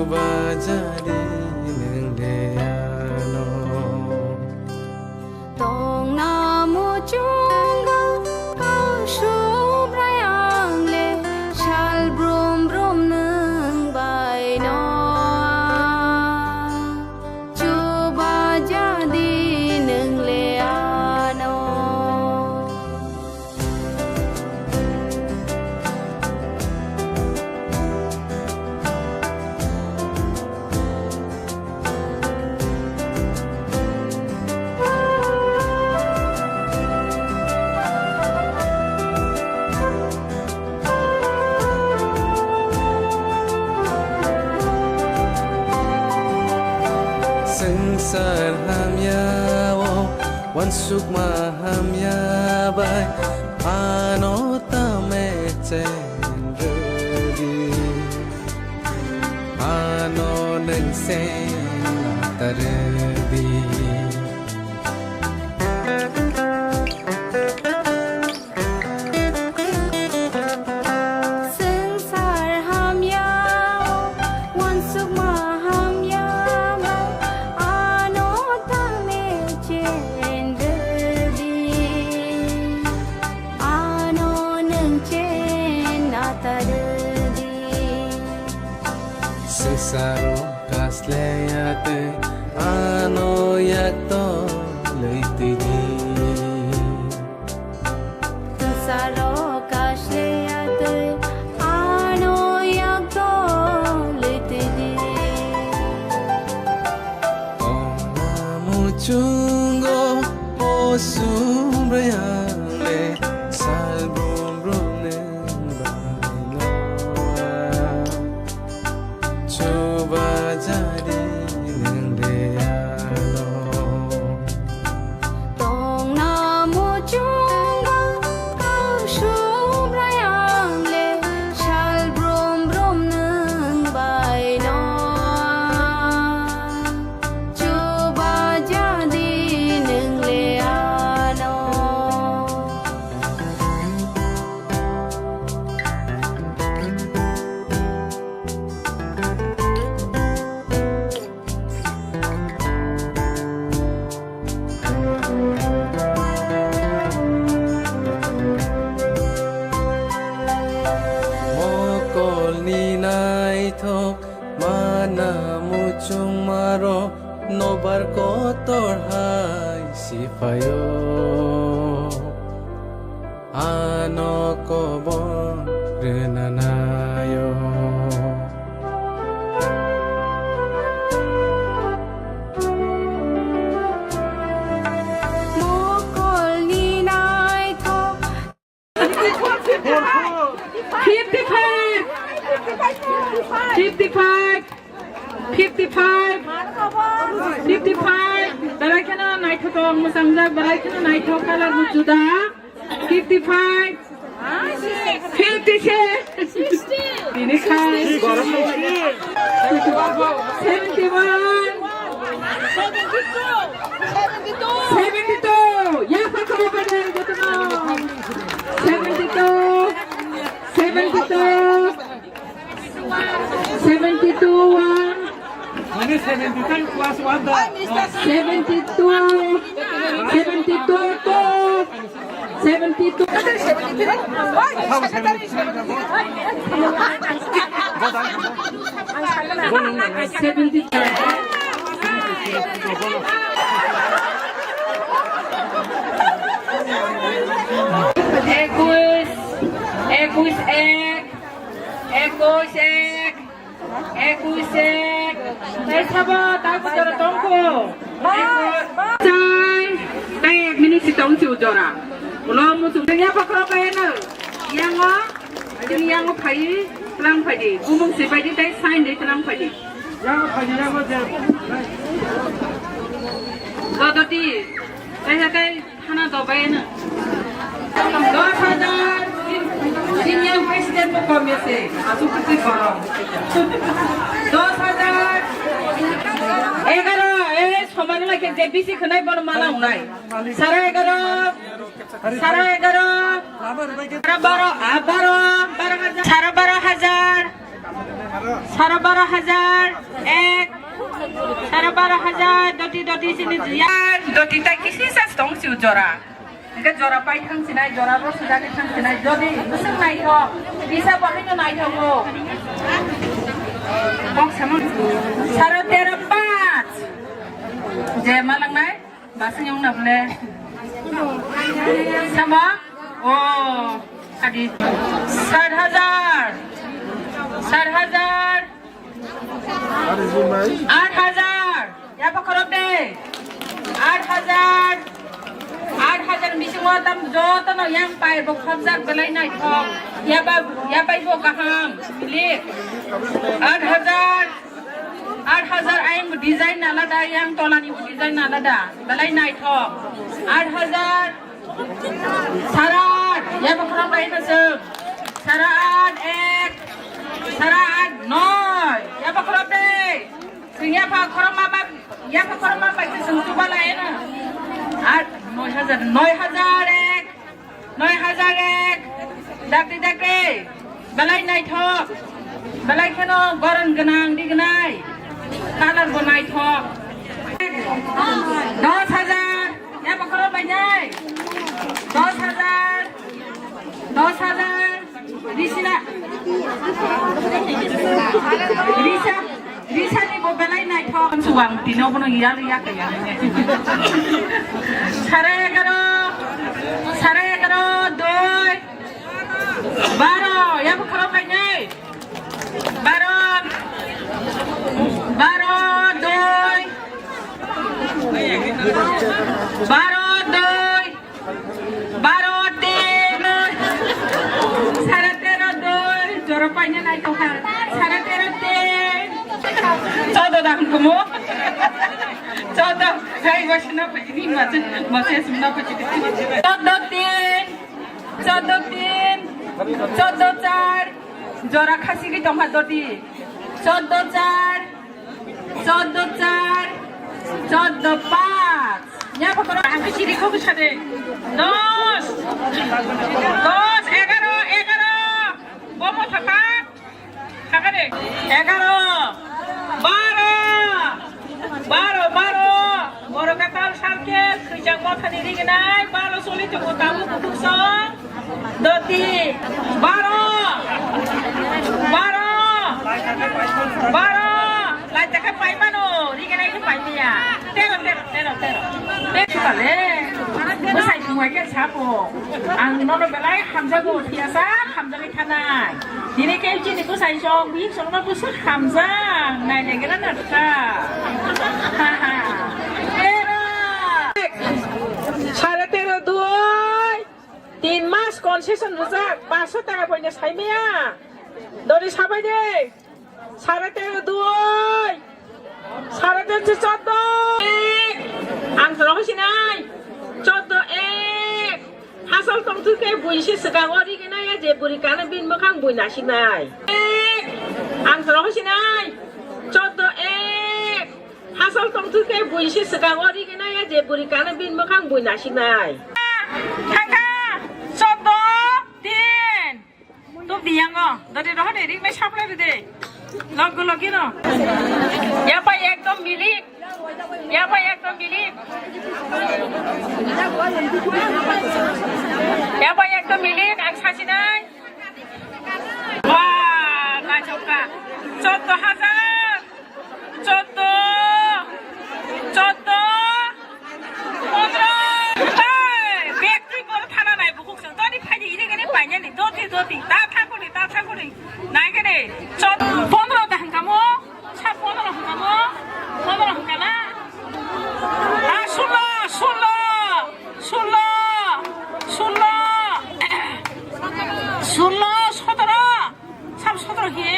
coba jadi nengdeano tong namu chunga kau subrayang le shal brum brum neng bai no coba jadi neng leano sengsar hamyawo wan sukma hamyabai ano tamecendedi ano nengsen taredi sengsaro kasleyate ano yakto leitigi sengsaro kasleyate ano yakto leitigi onamu chungo osumbrayale salbum coba jadi nengdeano tong namu chunga kau subrayang le shal brum brum neng bai no coba jadi neng leano tok mana muchung maro nobar kotor hai sifayo ano kobon renanayo mokol ninay tok 55 Balaikana Naitong Musamza Balaikana Naito Color Mujuda 55 56 Binikai 72 Ya Pakau Badar Gotano 72 Only 72 plus 1 Senior President mo komisi, aso kasi parang 10,000 সমানে লাগে যে বেশি খনাই বড় মালা Unai 11,500 12,000 12,000 12,001 12,000 doti sini jiar doti tai kisi sa stong siu jora Ika jora pai thang sinai jora ro sujani thang sinai jodi usang nai tho bisa boleh no nai tho ko bok samun 13,500 je malang nai basang yang nak boleh sama oh adi 7,000 8,000 ya pak korop deh 8,000 bising tam joto no yang pai bok khobjak belai nai thok ya pai bok kaham milik 8,000 ayam design alada yang tolani design alada belai nai thok 8,000 sarat ya pak korop dai nasem sarat sarat noy ya pak korop deh sehingga pak korop mama ya pak korop mama itu sentuh balai na 9,001 dakri balai nai thok balai kheno goran ganang di ganai kalar go nai thok 10,000 ya pak korop bai nai 10,000 Risina Risa ni bo belai nai thok suwang tino bono iya kaya Sare karo doi baro ya bu kharo bai nai baro doi baro tin sare tero doi joro pai nai to ha sare tero tin chodo dang kumo chodo hai wasna pajini mase sumna pajini chodo tin chodo char jora khasi ki tomha doti chodo char chodo 5 nya pakoro ang siri ko sade 10 11 bomo thaka de 12 boro katal sarke khijang mothani rignai balo soli to tamu kukso doti 12 lai taka pai mano rignai ki pai dia tero kale musai semua ke sapo ang nono belai hamza go tiasa hamza ni kanai dini ke jini ku sai song bi song na ku sak hamza nai ne gana na ta ha tero 13,2 3 mass concession রুজাক 500 টাকা পয়সা ছাইমিয়া দরি সাবাই দে 13,2 14 আং রহসি নাই 14 হাসল তংতুকে বুইসি সগাং অরি গনাই যে বুরি কানে বিন মখাং বুইনাসি নাই আং রহসি নাই 14 হাসল তংতুকে বুইসি সগাং অরি গনাই যে বুরি কানে বিন মখাং বুইনাসি নাই থাকা 14 তো দিয়াঙ্গ দরি রহ দে রিক মে সাপলে দে লগ ন ইয়া পাই একদম মিলিক আং সাসি নাই ওয়া গাজকা 14,000 বেক্টরি বড় থানা নাই বুকুক দরি ফাইনি ইরে গনে পাইনি দতি তা থাকুনি নাই গনে 15 টা হাঙ্কামো 15 হাঙ্কামো 15 হাঙ্কানা 17 হে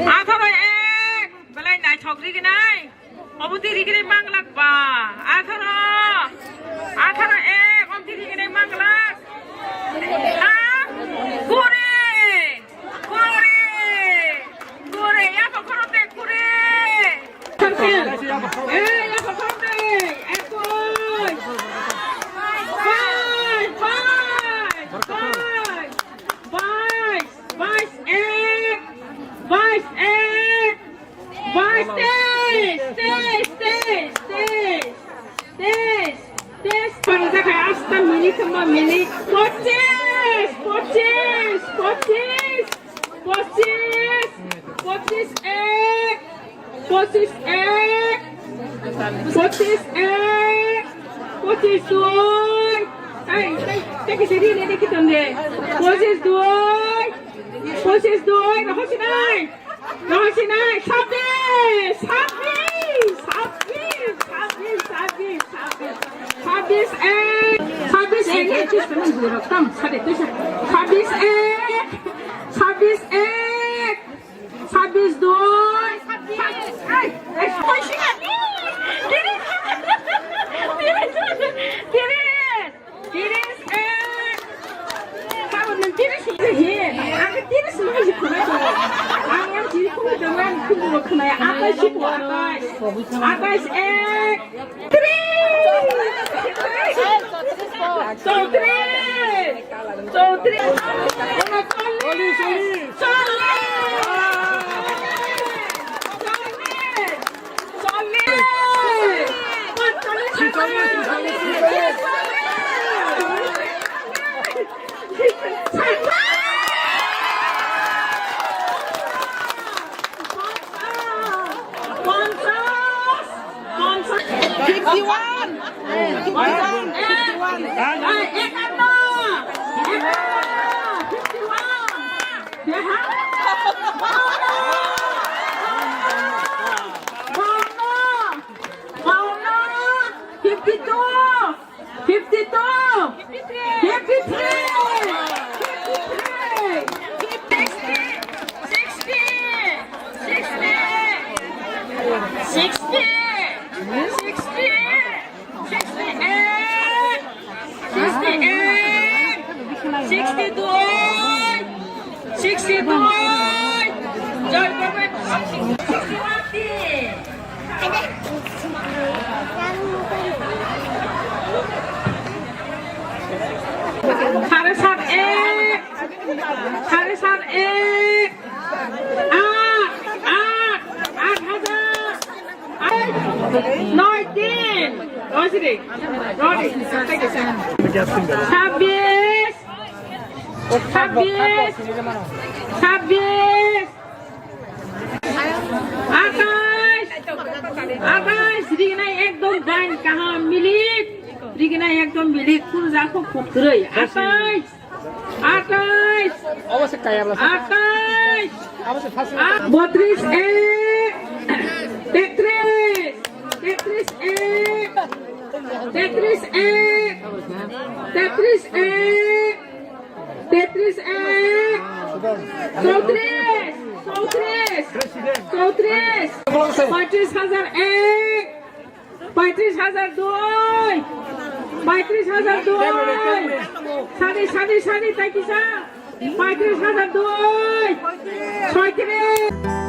18 বেলাই নাই ঠকরি কি নাই অবতি রিগরে মাংলাক বা 18 অন্তি রিগরে মাংলাক হ্যাঁ 20 5টা মিনিট বা মিনিট 25 25 25 25 25 এক 25 এক 25 এক 25 দুই এই দেখি দেখি তন্দে 25 দুই 25 দুই রহস্য নাই 26 26 এক 26 এক একটু সামনে ঘুরে রাখতাম 26 এক 26 এক 26 দুই এই কইছি না আকাশ এক 35,000 দুই 36